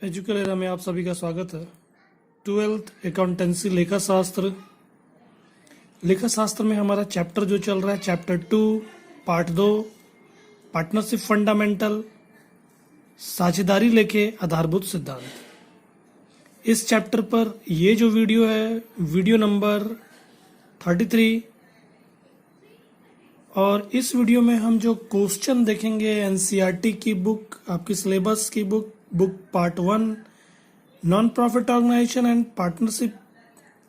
एजुकेलेरा में आप सभी का स्वागत है। 12th अकाउंटेंसी लेखा शास्त्र में हमारा चैप्टर जो चल रहा है चैप्टर 2 पार्ट 2 पार्टनरशिप फंडामेंटल, साझेदारी लेखे आधारभूत सिद्धांत। इस चैप्टर पर ये जो वीडियो है वीडियो नंबर 33, और इस वीडियो में हम जो क्वेश्चन देखेंगे एनसीईआरटी की बुक, आपकी सिलेबस की book part 1 non profit organisation and partnership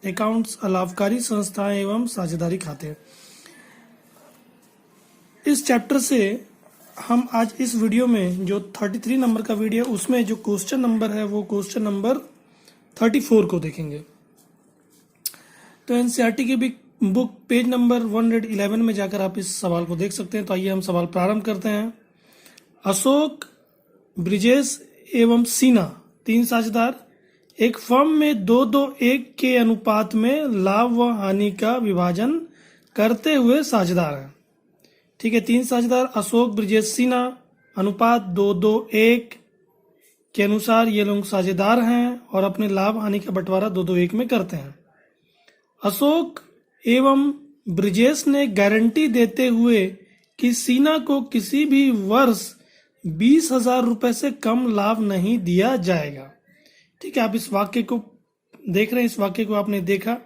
accounts, अलाभकारी संस्थाएं एवं साझेदारी खाते। इस चैप्टर से हम आज इस वीडियो में जो 33 नंबर का वीडियो उसमें जो क्वेश्चन नंबर है वो क्वेश्चन नंबर 34 को देखेंगे। तो एनसीईआरटी की भी बुक पेज नंबर 111 में जाकर आप इस सवाल को देख सकते हैं। तो आइए हम सवाल प्रारंभ करते हैं। अशोक, ब्रिजेश एवं सीना, 3 साझेदार एक फर्म में 2-2-1 के अनुपात में लाभ व हानि का विभाजन करते हुए साझेदार हैं। ठीक है, 3 साझेदार अशोक, ब्रिजेश, सीना, अनुपात 2-2-1 के अनुसार ये लोग साझेदार हैं और अपने लाभ हानि का बंटवारा 2-2-1 में करते हैं। अशोक एवं ब्रिजेश ने गारंटी देते हुए कि सीना को किसी भी वर्ष 20,000 रुपए से कम लाभ नहीं दिया जाएगा। ठीक है, आप इस वाक्य को देख रहे हैं, इस वाक्य को आपने देखा।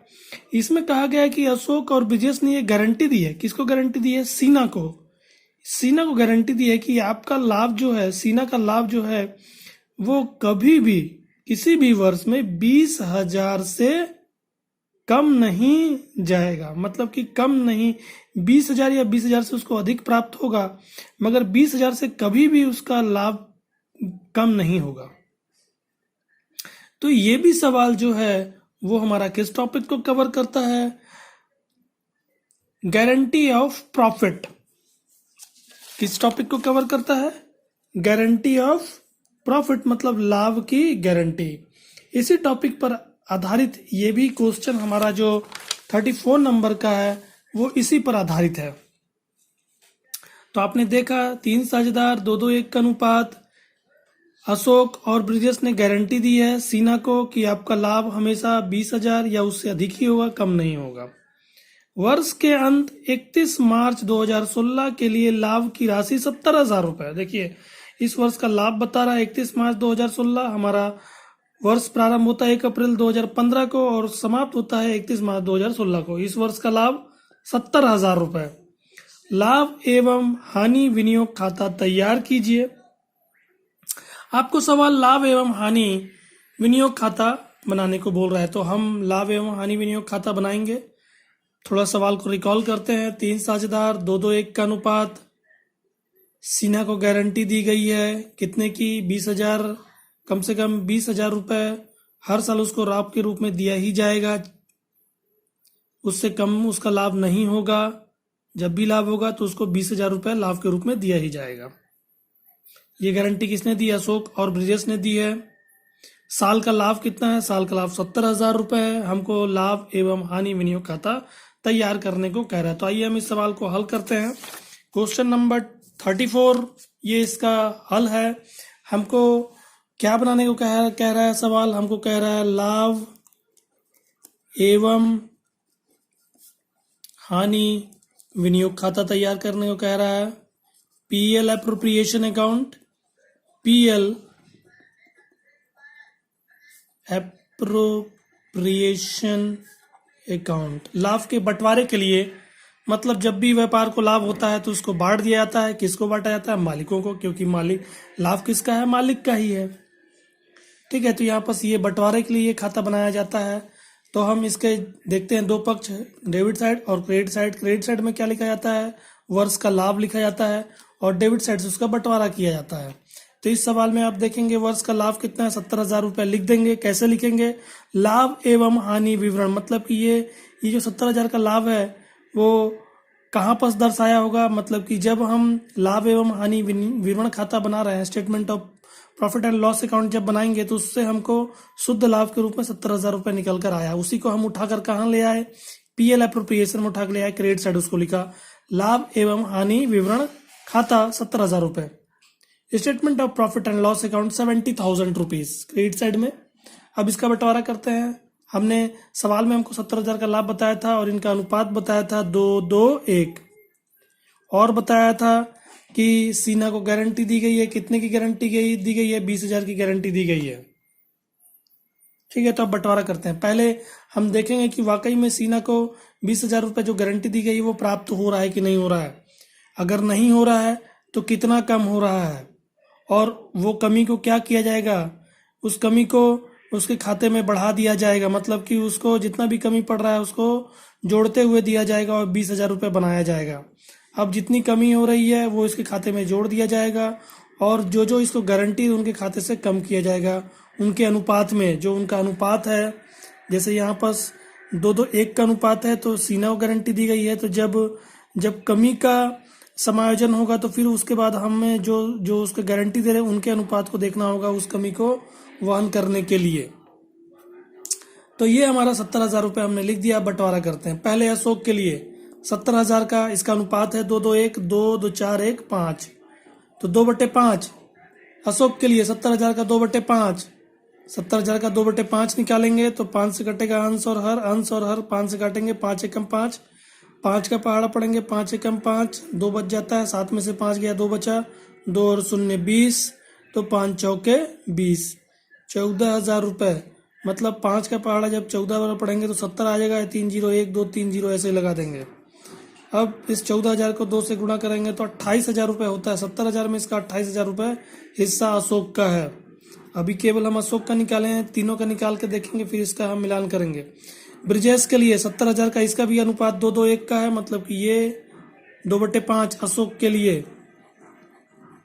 इसमें कहा गया है कि अशोक और ब्रिजेश ने ये गारंटी दी है। किसको गारंटी दी है? सीना को। सीना को गारंटी दी है कि आपका लाभ जो है, सीना का लाभ जो है वो कभी भी किसी भी वर्ष में 20,000 से कम नहीं जाएगा। मतलब कि कम नहीं, 20,000 या 20,000 से उसको अधिक प्राप्त होगा, मगर 20,000 से कभी भी उसका लाभ कम नहीं होगा। तो ये भी सवाल जो है वो हमारा किस टॉपिक को कवर करता है? Guarantee of profit. किस टॉपिक को कवर करता है? गारंटी ऑफ प्रॉफिट, मतलब लाभ की गारंटी। इसी टॉपिक पर आधारित ये भी क्वेश्चन हमारा जो 34 नंबर का है वो इसी पर आधारित है। तो आपने देखा 3 साझेदार 2-2-1 का अनुपात। अशोक और ब्रिजेश ने गारंटी दी है सीना को कि आपका लाभ हमेशा 20,000 या उससे अधिक ही होगा, कम नहीं होगा। वर्ष के अंत 31 मार्च 2016 के लिए लाभ की राशि 70,000 रुपए। देखिए, इस वर्ष का लाभ बता रहा है 31 मार्च 2016। हमारा वर्ष प्रारंभ होता है 1 अप्रैल 2015 को और समाप्त होता है 31 मार्च 2016 को। इस वर्ष का लाभ 70,000 रुपए। लाभ एवं हानि विनियोग खाता तैयार कीजिए। आपको सवाल लाभ एवं हानि विनियोग खाता बनाने को बोल रहा है, तो हम लाभ एवं हानि विनियोग खाता बनाएंगे। थोड़ा सवाल को रिकॉल करते हैं। 3 साझेदार 2-2-1 का अनुपात। सीना को गारंटी दी गई है कितने की? 20,000, कम से कम 20,000 रुपए हर साल उसको लाभ के रूप में दिया ही जाएगा, उससे कम उसका लाभ नहीं होगा। जब भी लाभ होगा तो उसको 20,000 रुपए लाभ के रूप में दिया ही जाएगा। ये गारंटी किसने दी? अशोक और ब्रिजेश ने दी है। साल का लाभ कितना है? साल का लाभ 70,000 रुपए है। हमको लाभ एवं हानि विनियोग खाता तैयार करने को कह रहा है। तो आइए हम इस सवाल को हल करते हैं। क्वेश्चन नंबर 34 ये इसका हल है। हमको क्या बनाने को कह रहा है सवाल? हमको कह रहा है लाभ एवं हानि विनियोग खाता तैयार करने को कह रहा है। PL appropriation account, PL appropriation account लाभ के बंटवारे के लिए, मतलब जब भी व्यापार को लाभ होता है तो उसको बांट दिया जाता है। किसको बांटा जाता है? मालिकों को, क्योंकि मालिक, लाभ किसका है? मालिक का ही है। ठीक है, तो यहाँ पर ये बंटवारे के लिए खाता बनाया जाता है। तो हम इसके देखते हैं 2 पक्ष, डेबिट साइड और क्रेडिट साइड। क्रेडिट साइड में क्या लिखा जाता है? वर्ष का लाभ लिखा जाता है और डेबिट साइड से उसका बंटवारा किया जाता है। तो इस सवाल में आप देखेंगे वर्ष का लाभ कितना है? 70,000 रुपए लिख देंगे। कैसे लिखेंगे? लाभ एवं हानि विवरण, मतलब कि ये जो 70,000 का लाभ है वो कहाँ पर दर्शाया होगा? मतलब कि जब हम लाभ एवं हानि विवरण खाता बना रहे हैं, statement of profit and loss account जब बनाएंगे तो उससे हमको शुद्ध लाभ के रूप में 70,000 रुपए निकल कर आया। उसी को हम उठाकर कहाँ ले आए? पीएल एप्रोप्रिएशन में उठा कर ले आए। क्रेडिट साइड उसको लिखा लाभ एवं हानि विवरण खाता 70,000 रुपए। Statement of profit and loss account 70,000 rupees credit side में। अब इसका बंटवारा करते हैं। हमने सवाल में हमको 70,000 का लाभ बताया था और इनका अनुपात बताया था 2-2-1, और बताया था कि सीना को गारंटी दी गई है। कितने की गारंटी दी गई है? 20,000 की गारंटी दी गई है। ठीक है, तो अब बंटवारा करते हैं। पहले हम देखेंगे कि वाकई में सीना को 20,000 रुपये जो गारंटी दी गई है वो प्राप्त हो रहा है कि नहीं हो रहा है। अगर नहीं हो रहा है तो कितना कम हो रहा है, और वो कमी को क्या किया जाएगा? उस कमी को उसके खाते में बढ़ा दिया जाएगा, मतलब कि उसको जितना भी कमी पड़ रहा है उसको जोड़ते हुए दिया जाएगा और 20,000 रुपये बनाया जाएगा। अब जितनी कमी हो रही है वो इसके खाते में जोड़ दिया जाएगा, और जो जो इसको गारंटी उनके खाते से कम किया जाएगा उनके अनुपात में। जो उनका अनुपात है, जैसे यहाँ पास 2-2-1 का अनुपात है, तो सीना को गारंटी दी गई है, तो जब कमी का समायोजन होगा तो फिर उसके बाद हमें जो जो उसको गारंटी दे रहे हैं उनके अनुपात को देखना होगा उस कमी को वहन करने के लिए। तो ये हमारा 70,000 रुपये हमने लिख दिया। बंटवारा करते हैं। पहले अशोक के लिए 70,000 का इसका अनुपात है 2-2-1, 2-2-4-1, 5, तो 2/5। अशोक के लिए 70,000 का 2/5, 70,000 का 2/5 निकालेंगे तो 5 से कटेगा अंश और हर, अंश और हर 5 से काटेंगे, 5 एकम 5, 5 का पहाड़ा पड़ेंगे, 5 एकम 5, 2 बच जाता है, 7 में से 5 गया, 2 बचा, 2 और 0 20, तो 5 चौके 20, 14,000 रुपये। मतलब 5 का पहाड़ा जब 14 बार पढ़ेंगे तो 70 आ जाएगा। 3 0 1 2 3 0 ऐसे लगा देंगे। अब इस 14,000 को 2 से गुणा करेंगे तो 28,000 रुपये होता है। 70,000 में इसका 28,000 रुपये हिस्सा अशोक का है। अभी केवल हम अशोक का निकाले हैं, तीनों का निकाल के देखेंगे, फिर इसका हम मिलान करेंगे। ब्रिजेश के लिए 70,000 का इसका भी अनुपात 2-2-1 का है, मतलब कि ये 2/5 अशोक के लिए,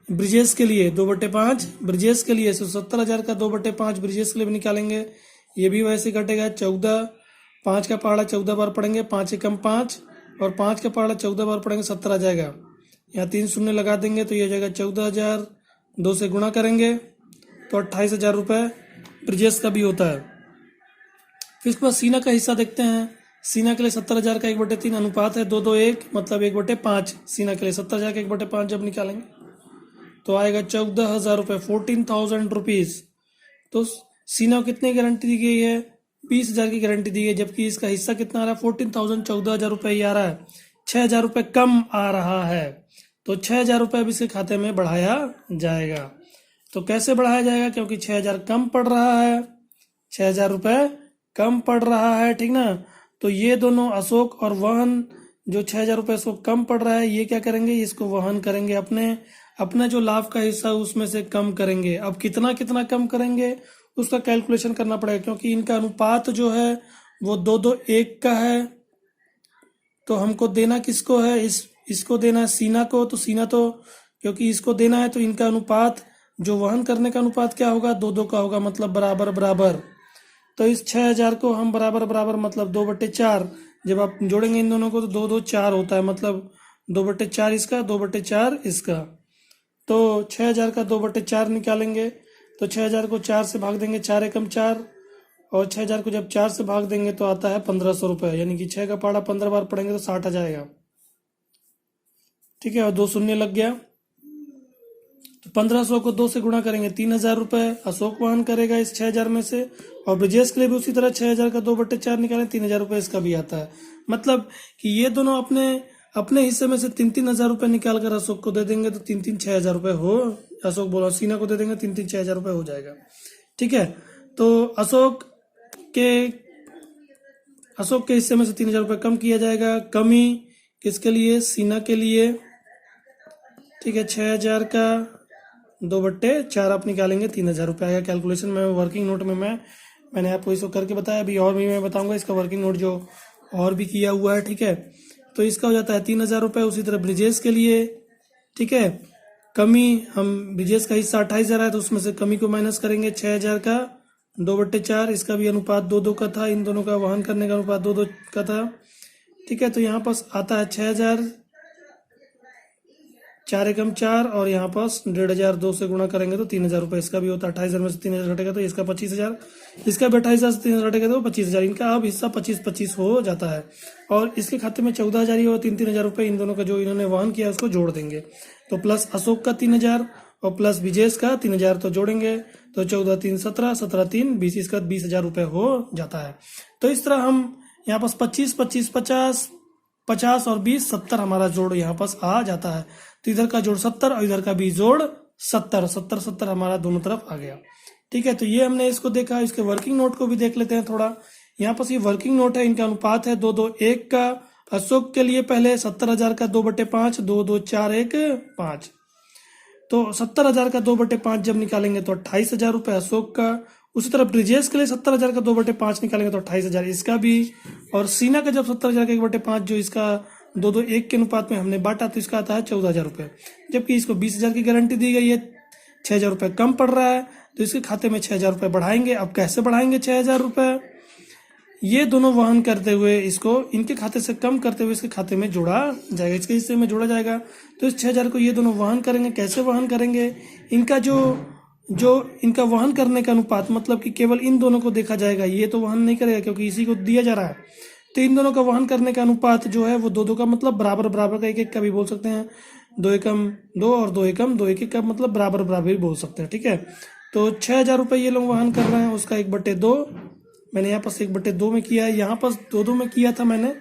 ब्रिजेश के लिए 2/5 ब्रिजेश के लिए। 70,000 का 2/5 ब्रिजेश के लिए भी निकालेंगे, ये भी वैसे घटेगा। 14, 5 का पहाड़ा 14 बार पढ़ेंगे, 5 एकम 5, और 5 का पहाड़ा 14 बार पढ़ेंगे, 70 आ जाएगा। यहाँ 3 शून्य लगा देंगे तो ये हो जाएगा 14,000, 2 से गुणा करेंगे तो 28,000 रुपये ब्रिजेश का भी होता है। फिर इसके बाद सीना का हिस्सा देखते हैं। सीना के लिए 70,000 का 1/3 अनुपात है 2-2-1, मतलब 1/5। सीना के लिए 70,000 का 1/5 जब निकालेंगे तो आएगा 14,000 रुपये, 14,000 रुपीज। तो सीना को कितनी गारंटी दी गई है? 20,000 की गारंटी दी गई, जबकि इसका हिस्सा कितना आ रहा है? 14,000, 14,000 रुपये ही आ रहा है। 6,000 रुपये कम आ रहा है, तो 6,000 रुपये अब इसके खाते में बढ़ाया जाएगा। तो कैसे बढ़ाया जाएगा? क्योंकि 6,000 कम पड़ रहा है, 6,000 रुपये कम पड़ रहा है, ठीक ना। तो ये दोनों अशोक और वहन, जो 6,000 रुपये इसको कम पड़ रहा है, ये क्या करेंगे? इसको वहन करेंगे, अपने जो लाभ का हिस्सा उसमें से कम करेंगे। अब कितना कितना कम करेंगे उसका कैलकुलेशन करना पड़ेगा, क्योंकि इनका अनुपात जो है वो 2-2-1 का है। तो हमको देना किसको है? इसको देना है सीना को। तो सीना तो क्योंकि इसको देना है तो इनका अनुपात, जो वहन करने का अनुपात क्या होगा? 2-2 का होगा, मतलब बराबर बराबर। तो इस 6,000 को हम बराबर बराबर, मतलब 2/4, जब आप जोड़ेंगे इन दोनों को तो 2-2-4 होता है, मतलब 2/4 इसका, 2/4 इसका। तो 6,000 का 2/4 निकालेंगे तो 6,000 को 4 से भाग देंगे, 4 एकम 4, और 6,000 को जब 4 से भाग देंगे तो आता है 1,500 रुपये, यानी कि 6 का पहाड़ा 15 बार पढ़ेंगे तो 60 आ जाएगा। ठीक है, और 2 शून्य लग गया। तो 1,500 को 2 से गुणा करेंगे, 3,000 रुपये अशोक वहन करेगा इस 6,000 में से। और ब्रिजेश के लिए भी उसी तरह 6,000 का 2/4 निकालें, 3,000 रुपये इसका भी आता है। मतलब कि ये दोनों अपने हिस्से में से 3-3 हज़ार रुपये निकाल कर अशोक को दे देंगे तो 3-3 6,000 रुपये हो, अशोक बोला सीना को दे देंगे 3-3 6,000 रुपये हो जाएगा। ठीक है, तो अशोक के हिस्से में से 3,000 रुपये कम किया जाएगा। कमी किसके लिए? सीना के लिए। ठीक है, 6,000 का 2/4 आप निकालेंगे, 3,000 रुपये आएगा। कैलकुलेशन में वर्किंग नोट में मैंने आपको इसको करके बताया, अभी और भी मैं बताऊंगा इसका वर्किंग नोट जो और भी किया हुआ है। ठीक है, तो इसका हो जाता है 3,000 रुपये। उसी तरह ब्रिजेश के लिए, ठीक है, कमी, हम ब्रिजेश का हिस्सा 28,000 है तो उसमें से कमी को माइनस करेंगे, 6,000 का 2/4, इसका भी अनुपात 2-2 का था, इन दोनों का वहन करने का अनुपात 2-2 का था। ठीक है, तो यहाँ पास आता है 6,000, 4 एकम 4, और यहाँ पास 1,500, 2 से गुणा करेंगे तो 3,000 रुपये इसका भी होता है। 28,000 में से 3,000 घटेगा तो इसका 25,000, इसका भी 28,000 से 3,000 घटेगा तो 25,000। इनका अब हिस्सा 25-25 हो जाता है, और इसके खाते में 14,000 ही और 3-3 हज़ार रुपये इन दोनों का जो इन्होंने वहन किया उसको जोड़ देंगे। तो प्लस अशोक का 3,000 और प्लस विजेश का 3,000 तो जोड़ेंगे तो 14 3 17, 17 3 20, इसका 20,000 रुपये हो जाता है। तो इस तरह हम यहाँ पास 25 25 50 50 और 20 70 हमारा जोड़ यहाँ पास आ जाता है। तो इधर का जोड़ 70 और इधर का भी जोड़ 70 70 70 हमारा दोनों तरफ आ गया। ठीक है, तो ये हमने इसको देखा। इसके वर्किंग नोट को भी देख लेते हैं थोड़ा। यहाँ पास ये वर्किंग नोट है, इनका अनुपात है 2 2 1 का। अशोक के लिए पहले 70,000 का 2/5, 2 2 4 1 5। तो 70,000 का 2/5 जब निकालेंगे तो 28,000 रुपये अशोक का। उसी तरह ब्रिजेश के लिए 70,000 का 2/5 निकालेंगे तो 28,000 इसका भी। और सीना का जब 70,000 का 1/5 जो इसका 2 2 1 के अनुपात में हमने बांटा तो इसका आता है 14,000 रुपये। जबकि इसको 20,000 की गारंटी दी गई है, 6,000 रुपये कम पड़ रहा है तो इसके खाते में 6,000 रुपये बढ़ाएंगे। अब कैसे बढ़ाएंगे 6,000 रुपये? ये दोनों वहन करते हुए इसको इनके खाते से कम करते हुए इसके खाते में जोड़ा जाएगा, इसके हिस्से में जोड़ा जाएगा। तो इस 6,000 को ये दोनों वहन करेंगे। कैसे वहन करेंगे? इनका जो इनका वहन करने का अनुपात, मतलब कि केवल इन दोनों को देखा जाएगा, ये तो वहन नहीं करेगा क्योंकि इसी को दिया जा रहा है। तो इन दोनों का वहन करने का अनुपात जो है वो 2 2 का, मतलब बराबर बराबर का, 1 1 का भी बोल सकते हैं। 2 एकम 2 और 2 एकम 2 1 1 का मतलब बराबर बराबर भी बोल सकते हैं। ठीक है, तो 6,000 रुपये ये लोग वहन कर रहे हैं। उसका 1/2 मैंने यहाँ पास 1/2 में किया है, यहाँ पास 2 2 में किया था मैंने।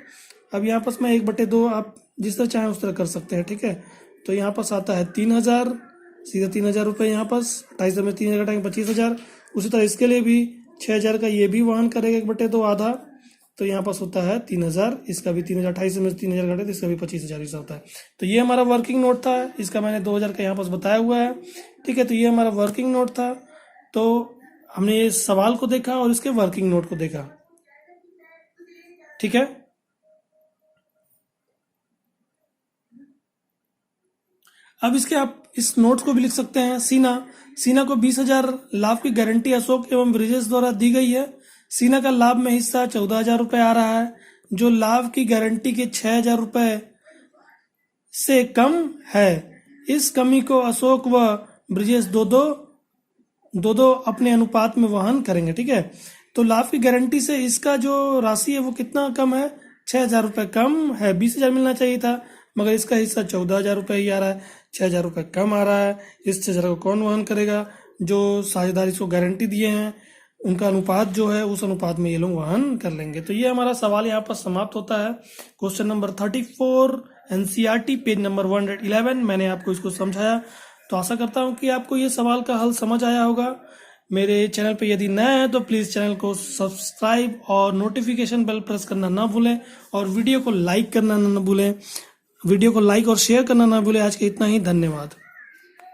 अब यहाँ पास मैं 1/2 आप जिस तरह चाहें उस तरह कर सकते हैं। ठीक है, तो यहाँ पास आता है 3,000, सीधे 3,000 रुपये यहाँ पास। 28 में 3,000 घटाएंगे 25,000। उसी तरह इसके लिए भी 6,000 का ये भी वहन करेगा 1/2 आधा, तो यहाँ पास होता है 3,000। इसका भी 3,000, 28 में 3,000 घटे तो इसका भी 25,000 ऐसा होता है। तो ये हमारा वर्किंग नोट था, इसका मैंने 2,000 का यहाँ पास बताया हुआ है। ठीक है, तो ये हमारा वर्किंग नोट था। तो हमने ये सवाल को देखा और इसके वर्किंग नोट को देखा। ठीक है, अब इसके आप इस नोट को भी लिख सकते हैं। सीना को 20,000 लाभ की गारंटी अशोक एवं ब्रिजेश द्वारा दी गई है। सीना का लाभ में हिस्सा 14,000 रुपये आ रहा है, जो लाभ की गारंटी के 6,000 रुपये से कम है। इस कमी को अशोक व ब्रिजेश दो दो अपने अनुपात में वहन करेंगे। ठीक है, तो लाभ की गारंटी से इसका जो राशि है वो कितना कम है? 6,000 रुपये कम है। 20,000 मिलना चाहिए था मगर इसका हिस्सा 14,000 रुपये ही आ रहा है, 6,000 रुपये कम आ रहा है। इस 6,000 को कौन वहन करेगा? जो साझेदार इसको गारंटी दिए हैं उनका अनुपात जो है उस अनुपात में ये लोग वहन कर लेंगे। तो ये हमारा सवाल यहाँ पर समाप्त होता है। Question number 34 NCERT page number 111 मैंने आपको इसको समझाया। तो आशा करता हूँ कि आपको ये सवाल का हल समझ आया होगा। मेरे चैनल पे यदि नए हैं तो प्लीज़ चैनल को सब्सक्राइब और नोटिफिकेशन बेल प्रेस करना ना भूलें और वीडियो को लाइक करना ना भूलें। वीडियो को लाइक और शेयर करना ना भूलें। आज के इतना ही, धन्यवाद।